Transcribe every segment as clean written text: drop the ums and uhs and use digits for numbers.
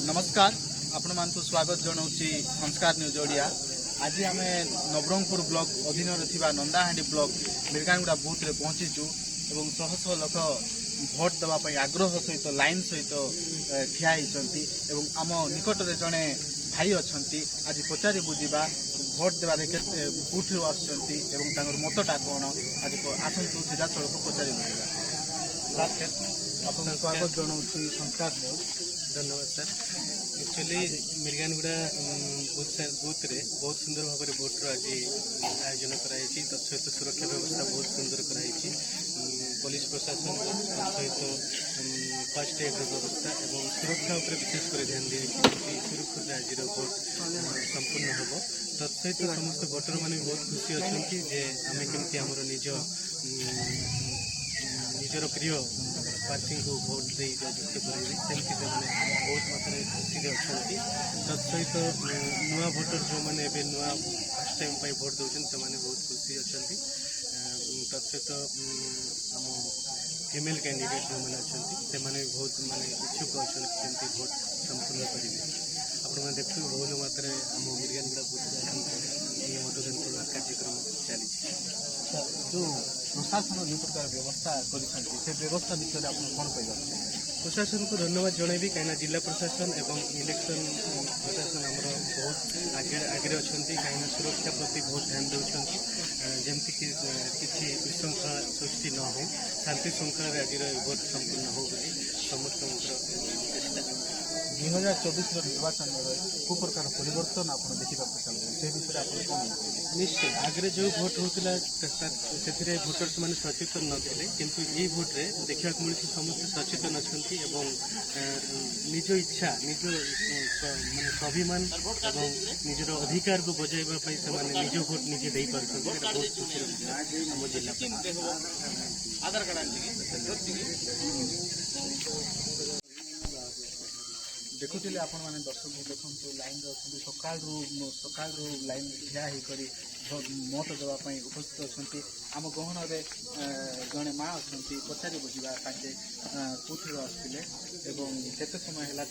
नमस्कार आपण मानकु स्वागत जनाऊँगी संस्कार न्यूज ओडिया। आज आम नवरंगपुर ब्लॉक अधीन नंदाहांडी ब्लॉक मिर्गानगुड़ा बूथ रे पहुंचीचु एवं शह शह लोक भोट देवाई आग्रह सहित लाइन सहित ठिया होती आम निकट में जड़े भाई अच्छा आज पचारि बुझा भोट देवारे बूथ आसर मतटा कौन आज आसतु सीधा सड़क पचारि बुझा आपको स्वागत जनाऊँगी संस्कार न्यूज। धन्यवाद सर। एक्चुअली मिर्गानगुड़ा बूथ रे बहुत सुंदर भाव में भोटर आज आयोजन कराई तत्सहित सुरक्षा व्यवस्था बहुत सुंदर कराई पुलिस प्रशासन सहित फास्ट एड व्यवस्था और सुरक्षा उपर विशेषकर ध्यान दी सुरक्षित आज भोट संपूर्ण हम तत्सहित समस्त भोटर मैंने बहुत खुशी अच्छा जे आम केमती आमर निजर प्रिय प्रार्थी को भोट दे जययुक्त करेंगे सेमती से बहुत मात्रा खुशी अच्छा तत्सहित नुआ भोटर जो मैंने नुआ फास्ट टाइम पर भोट दौरान से बहुत खुशी अच्छा तत्सहित आम फीमेल कैंडिडेट जो मैंने अच्छा से बहुत माने इच्छुक अच्छा केमती भोट संपूर्ण करेंगे आपण देखते बहुल मात्रा आम मिर्गानगुड़ा बूथ मतदान कार्यक्रम चली जो प्रशासन जो प्रकार व्यवस्था कर व्यवस्था विषय आप कौन कह प्रशासन को धन्यवाद जनइबी कहीं जिला प्रशासन एवं इलेक्शन प्रशासन आमर बहुत आगे अच्छा कहीं सुरक्षा प्रति बहुत ध्यान देउछंती जमती किसी विशृंखला सृष्टि न हो शांति श्रृंखला आज भोट संपूर्ण हो समस्त 2024 निर्वाचन को प्रकार परिवर्तन आप देखा से विषय आप कौन निश्चय आगे जो भोट होता से भोटर्स मैंने सचेतन नथिले किंतु ये भोट्रे देखा मिलती समस्त सचेतन अच्छा निज इच्छा निज माने स्वाभिमान और निजर अधिकार को बजाइवाई से निज भोट निजे दे पार्टी बहुत खुशी आम जिला देखुले आपण मैंने दर्शक देखु लाइन सका लाइन ठिया होकर मत देवाई उपस्थित अच्छा आम गहन जड़े माँ अच्छा पचारि बुझा कोठी आसते केते समय है लाइन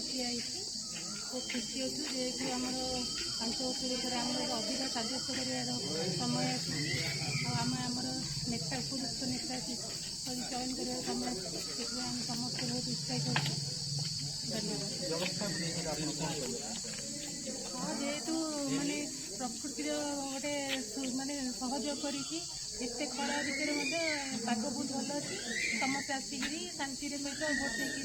ठिया बहुत खुशी अच्छु जेकि आम 5 वर्ष भितर आम अधिक साब्यस्त कर समय आम आमर नेता उपयुक्त नेता चयन कर समय आम समस्त बहुत उत्साहित अच्छे धन्यवाद। हाँ जेहेतु माने प्रकृति गोटे माने सहयोग करते खरा भितर पाग बहुत भल अच्छी समस्त आसिक शांति भोट देके